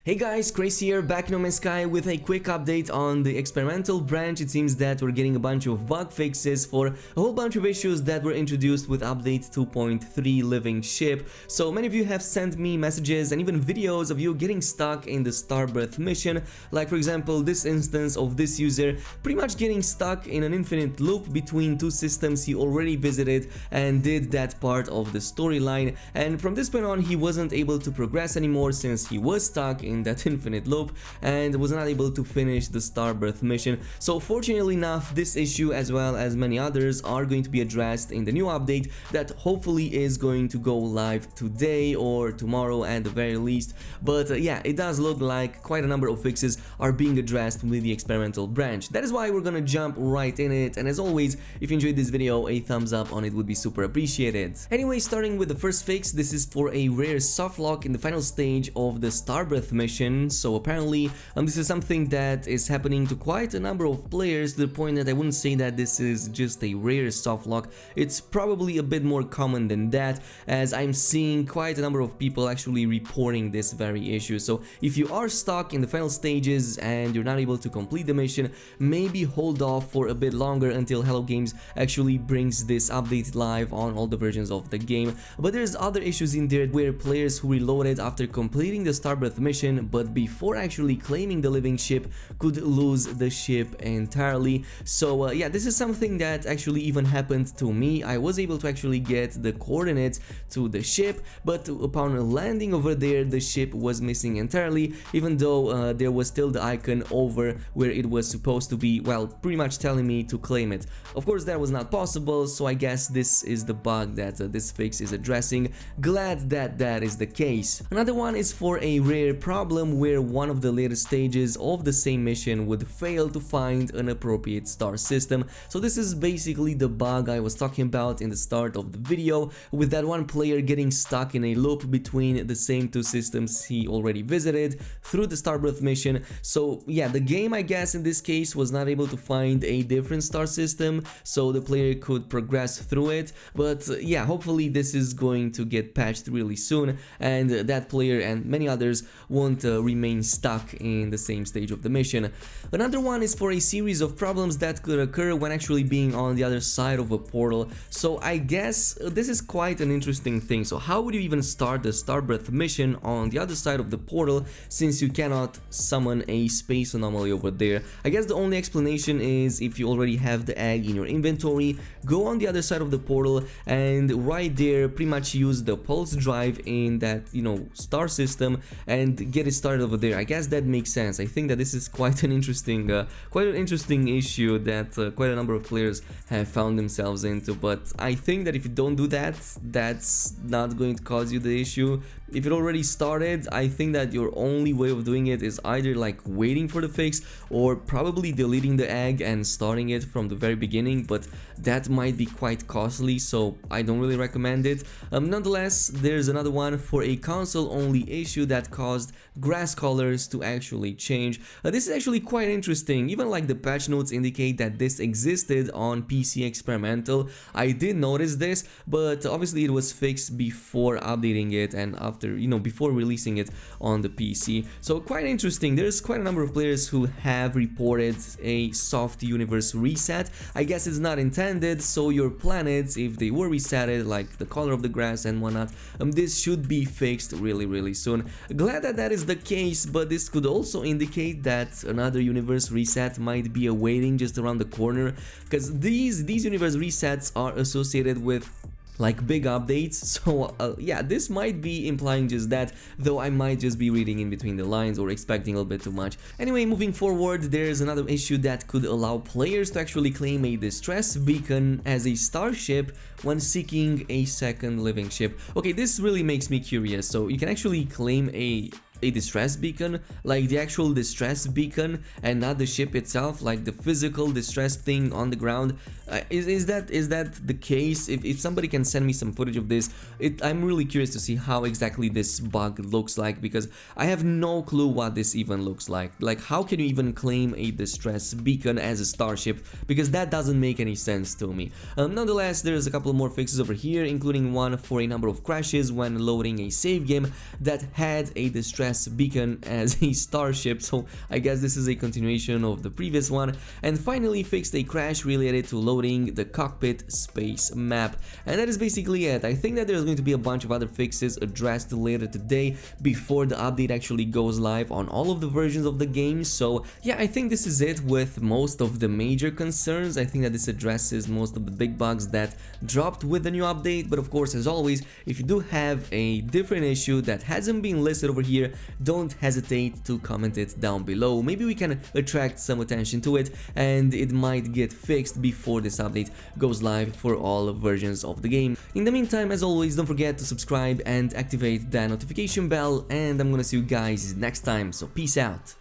Hey guys, Chris here, back in No Man's Sky with a quick update on the experimental branch. It seems that we're getting a bunch of bug fixes for a whole bunch of issues that were introduced with update 2.3 Living Ship. So many of you have sent me messages and even videos of you getting stuck in the Starbirth mission, like for example this instance of this user pretty much getting stuck in an infinite loop between two systems he already visited and did that part of the storyline, and from this point on he wasn't able to progress anymore since he was stuck in that infinite loop and was not able to finish the Starbirth mission. So fortunately enough, this issue as well as many others are going to be addressed in the new update that hopefully is going to go live today or tomorrow at the very least. But yeah, it does look like quite a number of fixes are being addressed with the experimental branch. That is why we're gonna jump right in it, and as always, if you enjoyed this video, a thumbs up on it would be super appreciated. Anyway, starting with the first fix, this is for a rare softlock in the final stage of the Starbirth mission. So apparently this is something that is happening to quite a number of players, to the point that I wouldn't say that this is just a rare softlock. It's probably a bit more common than that, as I'm seeing quite a number of people actually reporting this very issue. So if you are stuck in the final stages and you're not able to complete the mission, maybe hold off for a bit longer until Hello Games actually brings this update live on all the versions of the game. But there's other issues in there where players who reloaded after completing the Starbirth mission but before actually claiming the living ship could lose the ship entirely. So yeah, this is something that actually even happened to me. I was able to actually get the coordinates to the ship, but upon landing over there the ship was missing entirely, even though there was still the icon over where it was supposed to be, well, pretty much telling me to claim it. Of course that was not possible, so I guess this is the bug that this fix is addressing. Glad that that is the case. Another one is for a rare problem where one of the later stages of the same mission would fail to find an appropriate star system. So this is basically the bug I was talking about in the start of the video, with that one player getting stuck in a loop between the same two systems he already visited through the Starbirth mission. So yeah, the game, I guess in this case, was not able to find a different star system so the player could progress through it. But yeah, hopefully this is going to get patched really soon and that player and many others won't remain stuck in the same stage of the mission. Another one is for a series of problems that could occur when actually being on the other side of a portal. So I guess this is quite an interesting thing. So how would you even start the Starbirth mission on the other side of the portal since you cannot summon a space anomaly over there? I guess the only explanation is if you already have the egg in your inventory, go on the other side of the portal and right there pretty much use the pulse drive in that, you know, star system and get it started over there. I guess that makes sense. I think that this is quite an interesting issue that quite a number of players have found themselves into. But I think that if you don't do that, that's not going to cause you the issue. If it already started, I think that your only way of doing it is either like waiting for the fix or probably deleting the egg and starting it from the very beginning, but that might be quite costly, so I don't really recommend it. Nonetheless, there's another one for a console only issue that caused grass colors to actually change. This is actually quite interesting. Even like the patch notes indicate that this existed on PC experimental. I did notice this, but obviously it was fixed before updating it and after, you know, before releasing it on the PC. So quite interesting. There's quite a number of players who have reported a soft universe reset. I guess it's not intended, so your planets, if they were resetted, like the color of the grass and whatnot, this should be fixed really soon. Glad that that is the case, but this could also indicate that another universe reset might be awaiting just around the corner, because these universe resets are associated with like big updates. So yeah, this might be implying just that, though I might just be reading in between the lines or expecting a little bit too much. Anyway, moving forward, there's another issue that could allow players to actually claim a distress beacon as a starship when seeking a second living ship. Okay, this really makes me curious. So you can actually claim a distress beacon, like the actual distress beacon and not the ship itself, like the physical distress thing on the ground. Is that the case? If somebody can send me some footage of this, I'm really curious to see how exactly this bug looks like, because I have no clue what this even looks like. Like, how can you even claim a distress beacon as a starship? Because that doesn't make any sense to me. Nonetheless, there's a couple more fixes over here, including one for a number of crashes when loading a save game that had a distress SOS beacon as a starship, so I guess this is a continuation of the previous one. And finally fixed a crash related to loading the cockpit space map. And that is basically it. I think that there's going to be a bunch of other fixes addressed later today before the update actually goes live on all of the versions of the game. So yeah, I think this is it with most of the major concerns. I think that this addresses most of the big bugs that dropped with the new update, but of course, as always, if you do have a different issue that hasn't been listed over here, don't hesitate to comment it down below. Maybe we can attract some attention to it and it might get fixed before this update goes live for all versions of the game. In the meantime, as always, don't forget to subscribe and activate that notification bell, and I'm gonna see you guys next time, so peace out.